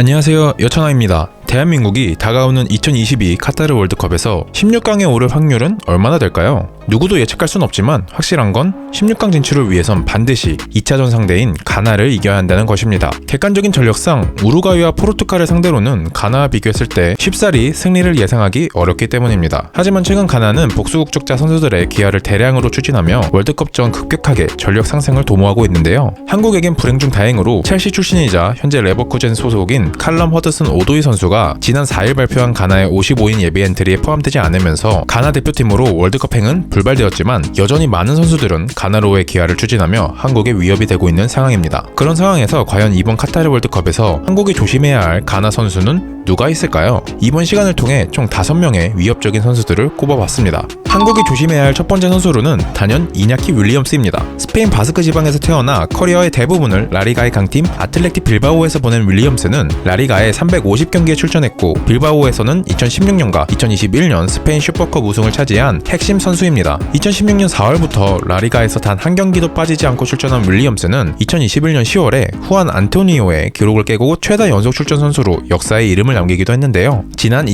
안녕하세요, 여천하입니다. 대한민국이 다가오는 2022 카타르 월드컵에서 16강에 오를 확률은 얼마나 될까요? 누구도 예측할 순 없지만 확실한 건 16강 진출을 위해선 반드시 2차전 상대인 가나를 이겨야 한다는 것입니다. 객관적인 전력상 우루과이와 포르투갈을 상대로는 가나와 비교했을 때 쉽사리 승리를 예상하기 어렵기 때문입니다. 하지만 최근 가나는 복수국적자 선수들의 기아를 대량으로 추진하며 월드컵 전 급격하게 전력 상승을 도모하고 있는데요. 한국에겐 불행 중 다행으로 첼시 출신이자 현재 레버쿠젠 소속인 칼럼 허드슨 오도이 선수가 지난 4일 발표한 가나의 55인 예비 엔트리에 포함되지 않으면서 가나 대표팀으로 월드컵행은 불발되었지만 여전히 많은 선수들은 가나로의 기아를 추진하며 한국에 위협이 되고 있는 상황입니다. 그런 상황에서 과연 이번 카타르 월드컵에서 한국이 조심해야 할 가나 선수는 누가 있을까요? 이번 시간을 통해 총 5명의 위협적인 선수들을 꼽아봤습니다. 한국이 조심해야 할 첫 번째 선수로는 단연 이냐키 윌리엄스입니다. 스페인 바스크 지방에서 태어나 커리어의 대부분을 라리가의 강팀 아틀레틱 빌바오에서 보낸 윌리엄스는 라리가에 350경기에 출전했고 빌바오에서는 2016년과 2021년 스페인 슈퍼컵 우승을 차지한 핵심 선수입니다. 2016년 4월부터 라리가에서 단 한 경기도 빠지지 않고 출전한 윌리엄스는 2021년 10월에 후안 안토니오의 기록을 깨고 최다 연속 출전 선수로 역사의 이름을 남기기도 했는데요. 지난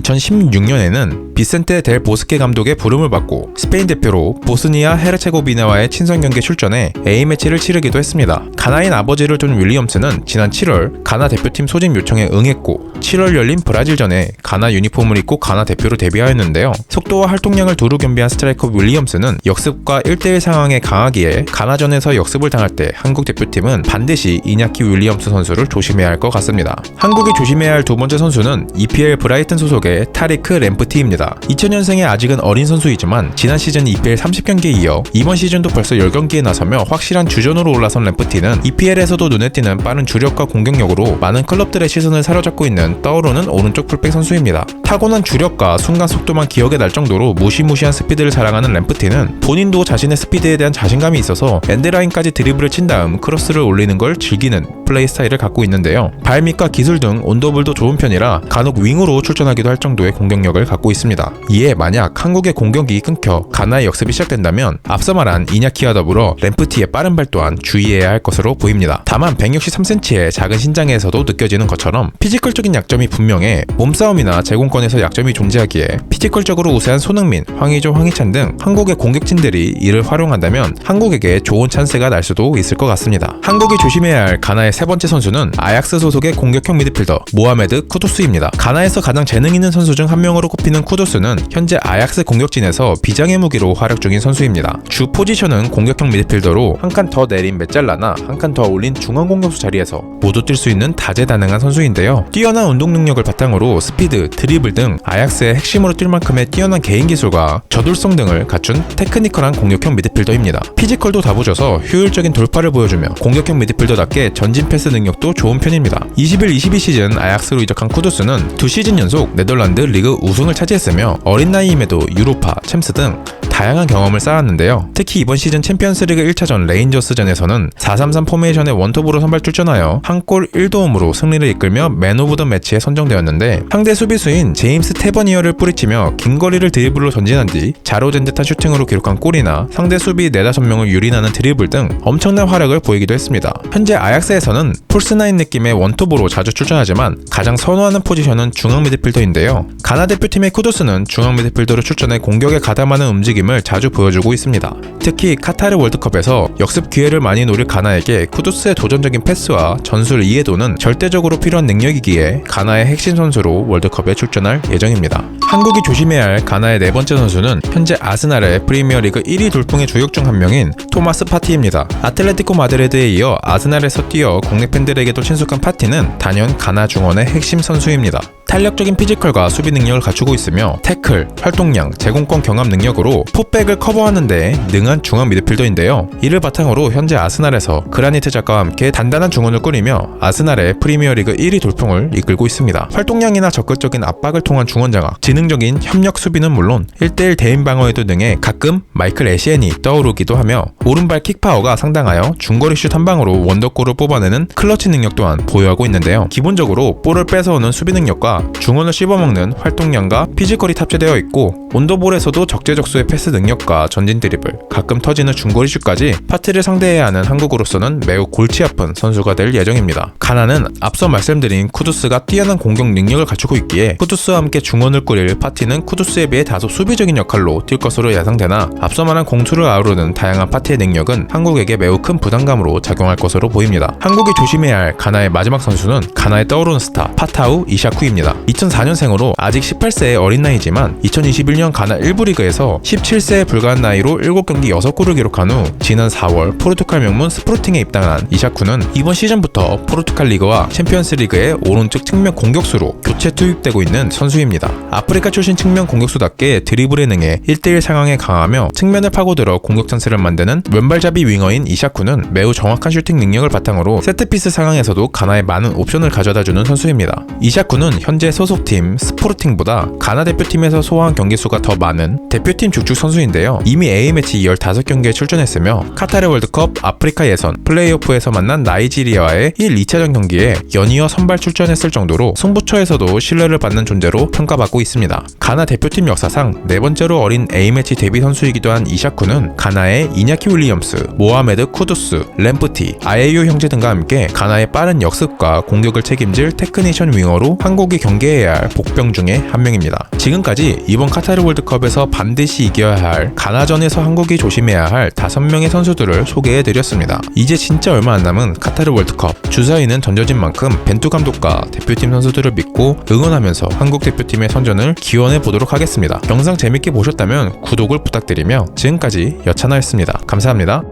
2016년에는 비센테 델 보스케 감독의 부름을 받고 스페인 대표로 보스니아 헤르체고비나와의 친선 경기에 출전해 A매치를 치르기도 했습니다. 가나인 아버지를 둔 윌리엄스는 지난 7월 가나 대표팀 소집 요청에 응했고 7월 열린 브라질전에 가나 유니폼을 입고 가나 대표로 데뷔하였는데요. 속도와 활동량을 두루 겸비한 스트라이커 윌리엄스는 역습과 1대1 상황에 강하기에 가나전에서 역습을 당할 때 한국 대표팀은 반드시 이냐키 윌리엄스 선수를 조심해야 할 것 같습니다. 한국이 조심해야 할 두 번째 선수는 EPL 브라이튼 소속의 타리크 램프티입니다. 2000년생의 아직은 어린 선수이지만 지난 시즌 EPL 30경기에 이어 이번 시즌도 벌써 10경기에 나서며 확실한 주전으로 올라선 램프티는 EPL에서도 눈에 띄는 빠른 주력과 공격력으로 많은 클럽들의 시선을 사로잡고 있는 떠오르는 오른쪽 풀백 선수입니다. 타고난 주력과 순간 속도만 기억에 날 정도로 무시무시한 스피드를 자랑하는 램프티는 본인도 자신의 스피드에 대한 자신감이 있어서 엔드라인까지 드리블을 친 다음 크로스를 올리는 걸 즐기는 플레이 스타일을 갖고 있는데요. 발밑과 기술 등 온더블도 좋은 편이라 간혹 윙으로 출전하기도 할 정도의 공격력을 갖고 있습니다. 이에 만약 한국의 공격이 끊겨 가나의 역습이 시작된다면 앞서 말한 이냐키와 더불어 램프티의 빠른 발 또한 주의해야 할 것으로 보입니다. 다만 163cm의 작은 신장에서도 느껴지는 것처럼 피지컬적인 약점이 분명해 몸싸움이나 제공권에서 약점이 존재하기에 피지컬적으로 우세한 손흥민, 황의조, 황희찬 등 한국의 공격진들이 이를 활용한다면 한국에게 좋은 찬스가 날 수도 있을 것 같습니다. 한국이 조심해야 할 가나의 세 번째 선수는 아약스 소속의 공격형 미드필더 모하메드 쿠두스입니다. 가나에서 가장 재능 있는 선수 중 한 명으로 꼽히는 쿠두스는 현재 아약스 공격진에서 비장의 무기로 활약 중인 선수입니다. 주 포지션은 공격형 미드필더로 한 칸 더 내린 메잘라나 한 칸 더 올린 중앙 공격수 자리에서 모두 뛸 수 있는 다재다능한 선수인데요. 뛰어난 운동 능력을 바탕으로 스피드, 드리블 등 아약스의 핵심으로 뛸 만큼의 뛰어난 개인 기술과 저돌성 등을 갖춘 테크니컬한 공격형 미드필더입니다. 피지컬도 다부져서 효율적인 돌파를 보여주며 공격형 미드필더답게 전진 패스 능력도 좋은 편입니다. 21-22 시즌 아약스로 이적한 쿠두스는 2시즌 연속 네덜란드 리그 우승을 차지했으며 어린 나이임에도 유로파, 챔스 등 다양한 경험을 쌓았는데요. 특히 이번 시즌 챔피언스리그 1차전 레인저스전에서는 4-3-3 포메이션의 원톱으로 선발 출전하여 한 골 1도움으로 승리를 이끌며 맨 오브 더 매치에 선정되었는데 상대 수비수인 제임스 테버니어를 뿌리치며 긴 거리를 드리블로 전진한 뒤 자로젠 듯한 슈팅으로 기록한 골이나 상대 수비 4-5명을 유린하는 드리블 등 엄청난 활약을 보이기도 했습니다. 현재 아약스에서는 폴스나인 느낌의 원톱으로 자주 출전하지만 가장 선호하는 포지션은 중앙 미드필더인데요. 가나 대표팀의 쿠두스는 중앙 미드필더로 출전해 공격에 가담하는 움직임을 자주 보여주고 있습니다. 특히 카타르 월드컵에서 역습 기회를 많이 노릴 가나에게 쿠두스의 도전적인 패스와 전술 이해도는 절대적으로 필요한 능력이기에 가나의 핵심 선수로 월드컵에 출전할 예정입니다. 한국이 조심해야 할 가나의 네 번째 선수는 현재 아스날의 프리미어리그 1위 돌풍의 주역 중 한 명인 토마스 파티입니다. 아틀레티코 마드리드에 이어 아스날에서 뛰어 국내 팬들에게도 친숙한 파티는 단연 가나 중원의 핵심 선수입니다. 탄력적인 피지컬과 수비 능력을 갖추고 있으며 태클, 활동량, 제공권 경합 능력으로 풋백을 커버하는 데 능한 중앙 미드필더인데요. 이를 바탕으로 현재 아스날에서 그라니트 자카와 함께 단단한 중원을 꾸리며 아스날의 프리미어리그 1위 돌풍을 이끌고 있습니다. 활동량이나 적극적인 압박을 통한 중원 장악, 지능적인 협력 수비는 물론 1대1 대인 방어에도 능해 가끔 마이클 에시엔이 떠오르기도 하며 오른발 킥파워가 상당하여 중거리 슛 한 방으로 원더골을 뽑아내는 클러치 능력 또한 보유하고 있는데요. 기본적으로 볼을 뺏어오는 수비 능력과 선수가 중원을 씹어먹는 활동량과 피지컬이 탑재되어 있고 온더볼에서도 적재적소의 패스 능력과 전진 드리블, 가끔 터지는 중거리 슛까지 파티를 상대해야 하는 한국으로서는 매우 골치 아픈 선수가 될 예정입니다. 가나는 앞서 말씀드린 쿠두스가 뛰어난 공격 능력을 갖추고 있기에 쿠두스와 함께 중원을 꾸릴 파티는 쿠두스에 비해 다소 수비적인 역할로 뛸 것으로 예상되나 앞서 말한 공수를 아우르는 다양한 파티의 능력은 한국에게 매우 큰 부담감으로 작용할 것으로 보입니다. 한국이 조심해야 할 가나의 마지막 선수는 가나의 떠오르는 스타 파타우 이샤쿠입니다. 2004년생으로 아직 18세의 어린 나이지만 2021년 가나 1부 리그에서 17세에 불과한 나이로 7경기 6골을 기록한 후 지난 4월 포르투갈 명문 스포르팅에 입단한 이샤쿠는 이번 시즌부터 포르투갈 리그와 챔피언스 리그의 오른쪽 측면 공격수로 교체 투입되고 있는 선수입니다. 아프리카 출신 측면 공격수답게 드리블에 능해 1대1 상황에 강하며 측면을 파고들어 공격 찬스를 만드는 왼발잡이 윙어인 이샤쿠는 매우 정확한 슈팅 능력을 바탕으로 세트피스 상황에서도 가나에 많은 옵션을 가져다주는 선수입니다. 이샤쿠는 현재 소속팀 스포르팅보다 가나 대표팀에서 소화한 경기수가 더 많은 대표팀 죽축 선수인데요. 이미 A매치 15경기에 출전했으며 카타르 월드컵 아프리카 예선 플레이오프에서 만난 나이지리아와의 1, 2차전 경기에 연이어 선발 출전했을 정도로 승부처에서도 신뢰를 받는 존재로 평가받고 있습니다. 가나 대표팀 역사상 4번째로 어린 A매치 데뷔 선수이기도 한 이샤쿠는 가나의 이냐키 윌리엄스, 모하메드 쿠두스, 램프티, 아예유 형제 등과 함께 가나의 빠른 역습과 공격을 책임질 테크니션 윙어로 한국이 경계해야 할 복병 중에 한 명입니다. 지금까지 이번 카타르 월드컵에서 반드시 이겨야 할 가나전에서 한국이 조심해야 할 5명의 선수들을 소개해드렸습니다. 이제 진짜 얼마 안 남은 카타르 월드컵, 주사위는 던져진 만큼 벤투 감독과 대표팀 선수들을 믿고 응원하면서 한국 대표팀의 선전을 기원해보도록 하겠습니다. 영상 재밌게 보셨다면 구독을 부탁드리며 지금까지 여찬하였습니다. 감사합니다.